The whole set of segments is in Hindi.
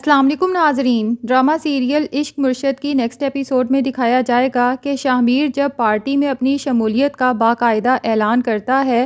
अस्सलाम वालेकुम नाज़रीन। ड्रामा सीरियल इश्क मुर्शद की नेक्स्ट एपिसोड में दिखाया जाएगा कि शाहमीर जब पार्टी में अपनी शमूलियत का बाकायदा ऐलान करता है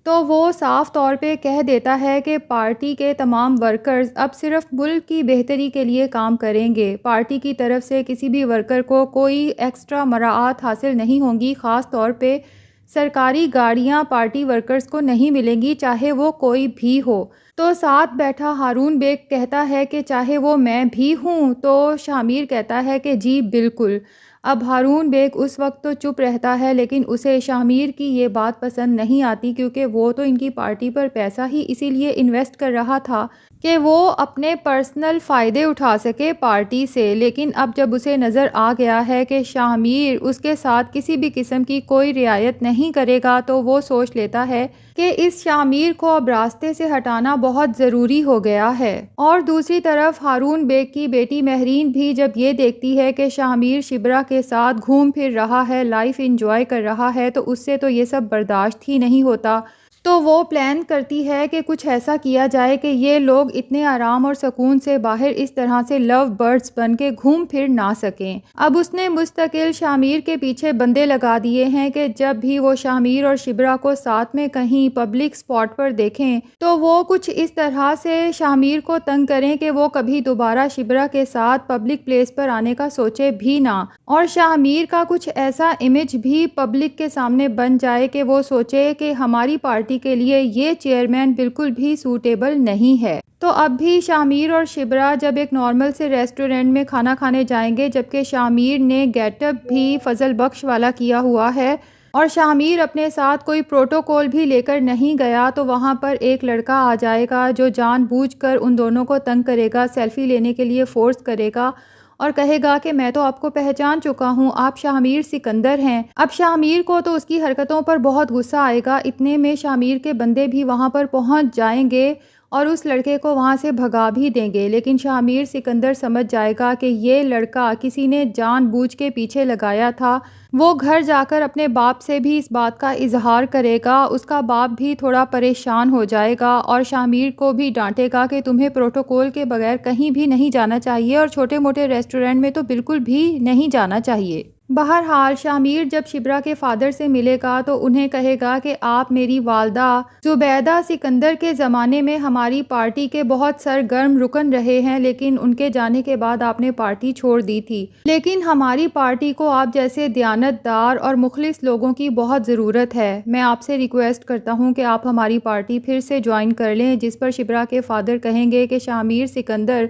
तो वो साफ़ तौर पे कह देता है कि पार्टी के तमाम वर्कर्स अब सिर्फ मुल्क की बेहतरी के लिए काम करेंगे। पार्टी की तरफ से किसी भी वर्कर को कोई एक्स्ट्रा मराआत हासिल नहीं होंगी, ख़ास तौर पे सरकारी गाड़ियां पार्टी वर्कर्स को नहीं मिलेंगी, चाहे वो कोई भी हो। तो साथ बैठा हारून बेग कहता है कि चाहे वो मैं भी हूँ। तो शामिर कहता है कि जी बिल्कुल। अब हारून बेग उस वक्त तो चुप रहता है, लेकिन उसे शामिर की ये बात पसंद नहीं आती, क्योंकि वो तो इनकी पार्टी पर पैसा ही इसीलिए इन्वेस्ट कर रहा था कि वो अपने पर्सनल फ़ायदे उठा सके पार्टी से। लेकिन अब जब उसे नज़र आ गया है कि शामिर उसके साथ किसी भी किस्म की कोई रियायत नहीं करेगा, तो वो सोच लेता है कि इस शामिर को अब रास्ते से हटाना बहुत ज़रूरी हो गया है। और दूसरी तरफ हारून बेग की बेटी महरीन भी जब ये देखती है कि शामिर शिबरा के साथ घूम फिर रहा है, लाइफ इंजॉय कर रहा है, तो उससे तो ये सब बर्दाश्त ही नहीं होता। तो वो प्लान करती है कि कुछ ऐसा किया जाए कि ये लोग इतने आराम और सुकून से बाहर इस तरह से लव बर्ड्स बन के घूम फिर ना सकें। अब उसने मुस्तकिल शामिर के पीछे बंदे लगा दिए हैं कि जब भी वो शामिर और शिबरा को साथ में कहीं पब्लिक स्पॉट पर देखें तो वो कुछ इस तरह से शामिर को तंग करें कि वो कभी दोबारा शिबरा के साथ पब्लिक प्लेस पर आने का सोचे भी ना। और शामिर का कुछ ऐसा इमेज भी पब्लिक के सामने बन जाए कि वो सोचे कि हमारी पार्टी के लिए ये चेयरमैन बिल्कुल भी सूटेबल नहीं है। तो अब भी शामिर और शिबरा जब एक नॉर्मल से रेस्टोरेंट में खाना खाने जाएंगे, जबकि शामिर ने गेटअप भी फजल बख्श वाला किया हुआ है और शामिर अपने साथ कोई प्रोटोकॉल भी लेकर नहीं गया, तो वहाँ पर एक लड़का आ जाएगा जो जानबूझकर उन दोनों को तंग करेगा, सेल्फी लेने के लिए फोर्स करेगा और कहेगा कि मैं तो आपको पहचान चुका हूँ, आप शामिर सिकंदर हैं। अब शामिर को तो उसकी हरकतों पर बहुत गुस्सा आएगा। इतने में शामिर के बंदे भी वहाँ पर पहुँच जाएंगे और उस लड़के को वहाँ से भगा भी देंगे। लेकिन शामिर सिकंदर समझ जाएगा कि ये लड़का किसी ने जानबूझ के पीछे लगाया था। वो घर जाकर अपने बाप से भी इस बात का इजहार करेगा। उसका बाप भी थोड़ा परेशान हो जाएगा और शामिर को भी डांटेगा कि तुम्हें प्रोटोकॉल के बगैर कहीं भी नहीं जाना चाहिए और छोटे मोटे रेस्टोरेंट में तो बिल्कुल भी नहीं जाना चाहिए। बहरहाल शामिर जब शिबरा के फादर से मिलेगा तो उन्हें कहेगा कि आप मेरी वालदा जुबैदा सिकंदर के ज़माने में हमारी पार्टी के बहुत सरगर्म रुकन रहे हैं, लेकिन उनके जाने के बाद आपने पार्टी छोड़ दी थी। लेकिन हमारी पार्टी को आप जैसे दयानतदार और मुखलिस लोगों की बहुत ज़रूरत है। मैं आपसे रिक्वेस्ट करता हूँ कि आप हमारी पार्टी फिर से ज्वाइन कर लें। जिस पर शिबरा के फादर कहेंगे कि शामिर सिकंदर,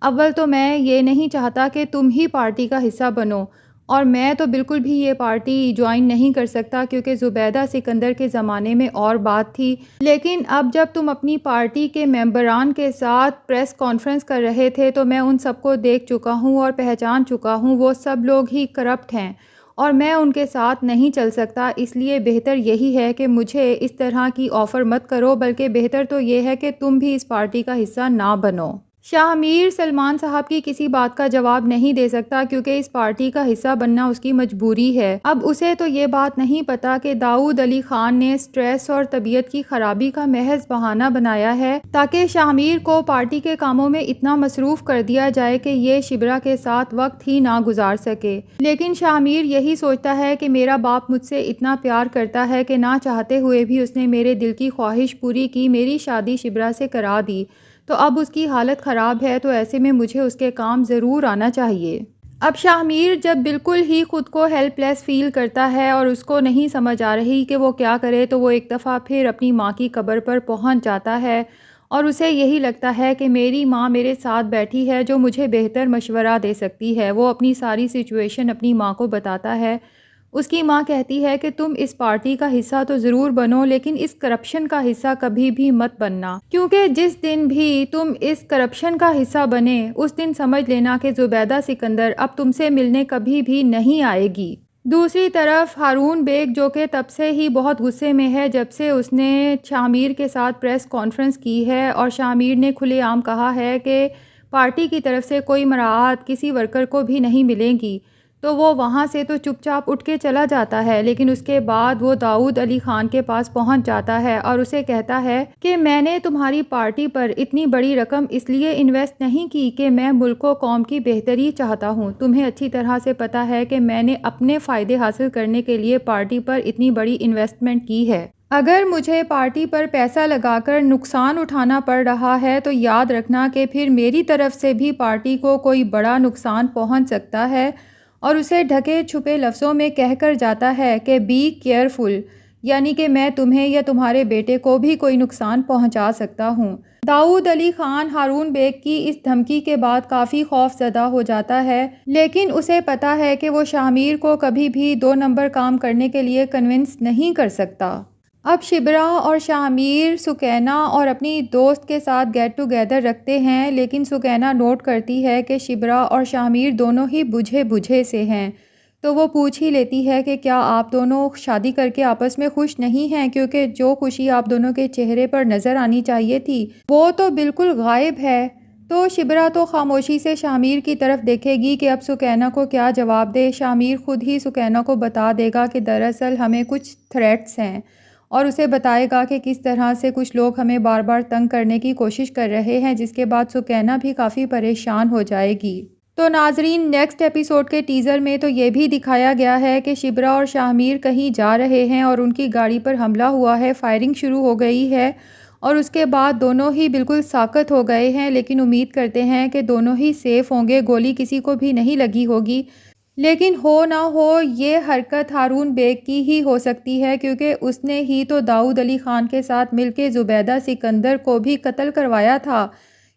अव्वल तो मैं ये नहीं चाहता कि तुम ही पार्टी का हिस्सा बनो, और मैं तो बिल्कुल भी ये पार्टी ज्वाइन नहीं कर सकता, क्योंकि ज़ुबैदा सिकंदर के ज़माने में और बात थी। लेकिन अब जब तुम अपनी पार्टी के मेंबरान के साथ प्रेस कॉन्फ्रेंस कर रहे थे तो मैं उन सबको देख चुका हूँ और पहचान चुका हूँ। वो सब लोग ही करप्ट हैं और मैं उनके साथ नहीं चल सकता। इसलिए बेहतर यही है कि मुझे इस तरह की ऑफ़र मत करो, बल्कि बेहतर तो ये है कि तुम भी इस पार्टी का हिस्सा ना बनो। शाहमीर सलमान साहब की किसी बात का जवाब नहीं दे सकता, क्योंकि इस पार्टी का हिस्सा बनना उसकी मजबूरी है। अब उसे तो ये बात नहीं पता कि दाऊद अली खान ने स्ट्रेस और तबीयत की खराबी का महज बहाना बनाया है ताकि शाहमीर को पार्टी के कामों में इतना मसरूफ़ कर दिया जाए कि ये शिबरा के साथ वक्त ही ना गुजार सके। लेकिन शाहमीर यही सोचता है कि मेरा बाप मुझसे इतना प्यार करता है कि ना चाहते हुए भी उसने मेरे दिल की ख्वाहिश पूरी की, मेरी शादी शिबरा से करा दी। तो अब उसकी हालत ख़राब है, तो ऐसे में मुझे उसके काम ज़रूर आना चाहिए। अब शाहमीर जब बिल्कुल ही ख़ुद को हेल्पलेस फ़ील करता है और उसको नहीं समझ आ रही कि वो क्या करे, तो वो एक दफ़ा फिर अपनी माँ की कब्र पर पहुँच जाता है और उसे यही लगता है कि मेरी माँ मेरे साथ बैठी है जो मुझे बेहतर मशवरा दे सकती है। वो अपनी सारी सिचुएशन अपनी माँ को बताता है। उसकी माँ कहती है कि तुम इस पार्टी का हिस्सा तो ज़रूर बनो, लेकिन इस करप्शन का हिस्सा कभी भी मत बनना, क्योंकि जिस दिन भी तुम इस करप्शन का हिस्सा बने उस दिन समझ लेना कि ज़ुबैदा सिकंदर अब तुमसे मिलने कभी भी नहीं आएगी। दूसरी तरफ हारून बेग, जो कि तब से ही बहुत गुस्से में है जब से उसने शामिर के साथ प्रेस कॉन्फ्रेंस की है और शामिर ने खुलेआम कहा है कि पार्टी की तरफ से कोई मराआत किसी वर्कर को भी नहीं मिलेगी, तो वो वहाँ से तो चुपचाप उठ के चला जाता है, लेकिन उसके बाद वो दाऊद अली ख़ान के पास पहुँच जाता है और उसे कहता है कि मैंने तुम्हारी पार्टी पर इतनी बड़ी रकम इसलिए इन्वेस्ट नहीं की कि मैं मुल्क व कौम की बेहतरी चाहता हूँ। तुम्हें अच्छी तरह से पता है कि मैंने अपने फ़ायदे हासिल करने के लिए पार्टी पर इतनी बड़ी इन्वेस्टमेंट की है। अगर मुझे पार्टी पर पैसा लगाकर नुकसान उठाना पड़ रहा है तो याद रखना कि फिर मेरी तरफ से भी पार्टी को कोई बड़ा नुकसान पहुँच सकता है। और उसे ढके छुपे लफ्ज़ों में कहकर जाता है कि बी केयरफुल, यानी कि मैं तुम्हें या तुम्हारे बेटे को भी कोई नुकसान पहुंचा सकता हूं। दाऊद अली ख़ान हारून बेग की इस धमकी के बाद काफ़ी खौफज़दा हो जाता है, लेकिन उसे पता है कि वो शाहमीर को कभी भी 2 नंबर काम करने के लिए कन्विंस नहीं कर सकता। अब शिबरा और शाहमीर सुकैना और अपनी दोस्त के साथ गेट टुगेदर रखते हैं, लेकिन सुकैना नोट करती है कि शिबरा और शाहमीर दोनों ही बुझे बुझे से हैं। तो वो पूछ ही लेती है कि क्या आप दोनों शादी करके आपस में खुश नहीं हैं, क्योंकि जो खुशी आप दोनों के चेहरे पर नज़र आनी चाहिए थी वो तो बिल्कुल गायब है। तो शिबरा तो खामोशी से शाहमीर की तरफ देखेगी कि अब सुकैना को क्या जवाब दे। शाहमीर खुद ही सुकैना को बता देगा कि दरअसल हमें कुछ थ्रेट्स हैं और उसे बताएगा कि किस तरह से कुछ लोग हमें बार बार तंग करने की कोशिश कर रहे हैं, जिसके बाद सुकैना भी काफ़ी परेशान हो जाएगी। तो नाजरीन, नेक्स्ट एपिसोड के टीज़र में तो ये भी दिखाया गया है कि शिबरा और शाहमीर कहीं जा रहे हैं और उनकी गाड़ी पर हमला हुआ है, फायरिंग शुरू हो गई है और उसके बाद दोनों ही बिल्कुल साकत हो गए हैं, लेकिन उम्मीद करते हैं कि दोनों ही सेफ़ होंगे, गोली किसी को भी नहीं लगी होगी। लेकिन हो ना हो ये हरकत हारून बेग की ही हो सकती है, क्योंकि उसने ही तो दाऊद अली ख़ान के साथ मिलकर ज़ुबैदा सिकंदर को भी कत्ल करवाया था,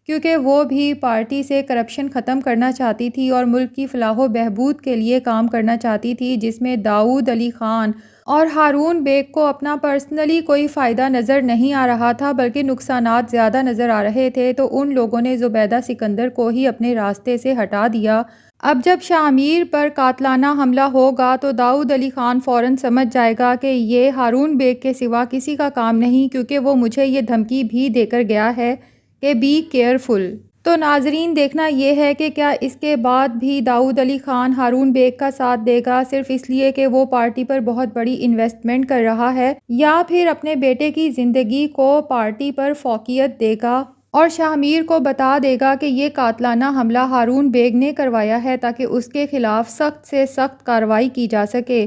क्योंकि वो भी पार्टी से करप्शन ख़त्म करना चाहती थी और मुल्क की फ़लाह बहबूद के लिए काम करना चाहती थी, जिसमें दाऊद अली ख़ान और हारून बेग को अपना पर्सनली कोई फ़ायदा नज़र नहीं आ रहा था, बल्कि नुकसानात ज़्यादा नज़र आ रहे थे। तो उन लोगों ने ज़ुबैदा सिकंदर को ही अपने रास्ते से हटा दिया। अब जब शाहमीर पर कातलाना हमला होगा तो दाऊद अली ख़ान फ़ौरन समझ जाएगा कि ये हारून बेग के सिवा किसी का काम नहीं, क्योंकि वो मुझे ये धमकी भी देकर गया है कि बी केयरफुल। तो नाजरीन, देखना ये है कि क्या इसके बाद भी दाऊद अली ख़ान हारून बेग का साथ देगा सिर्फ़ इसलिए कि वो पार्टी पर बहुत बड़ी इन्वेस्टमेंट कर रहा है, या फिर अपने बेटे की ज़िंदगी को पार्टी पर फ़ौक़ियत देगा और शाहमीर को बता देगा कि ये कातलाना हमला हारून बेग ने करवाया है, ताकि उसके ख़िलाफ़ सख्त से सख्त कार्रवाई की जा सके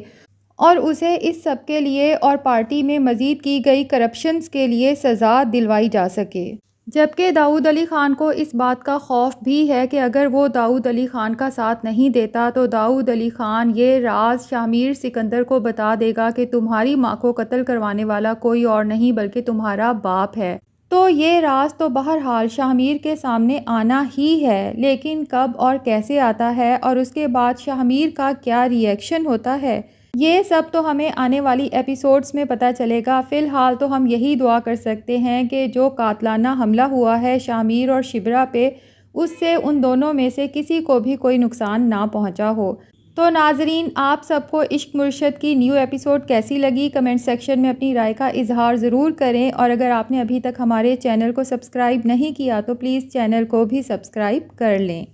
और उसे इस सब के लिए और पार्टी में मज़ीद की गई करप्शंस के लिए सज़ा दिलवाई जा सके। जबकि दाऊद अली ख़ान को इस बात का खौफ भी है कि अगर वो दाऊद अली ख़ान का साथ नहीं देता तो दाऊद अली ख़ान ये राज शाहमीर सिकंदर को बता देगा कि तुम्हारी माँ को कत्ल करवाने वाला कोई और नहीं बल्कि तुम्हारा बाप है। तो ये राज तो बहरहाल शाहमीर के सामने आना ही है, लेकिन कब और कैसे आता है और उसके बाद शाहमीर का क्या रिएक्शन होता है, ये सब तो हमें आने वाली एपिसोड्स में पता चलेगा। फ़िलहाल तो हम यही दुआ कर सकते हैं कि जो कातलाना हमला हुआ है शाहमीर और शिबरा पे, उससे उन दोनों में से किसी को भी कोई नुकसान ना पहुंचा हो। तो नाजरीन, आप सबको इश्क मुर्शद की न्यू एपिसोड कैसी लगी, कमेंट सेक्शन में अपनी राय का इजहार ज़रूर करें और अगर आपने अभी तक हमारे चैनल को सब्सक्राइब नहीं किया तो प्लीज़ चैनल को भी सब्सक्राइब कर लें।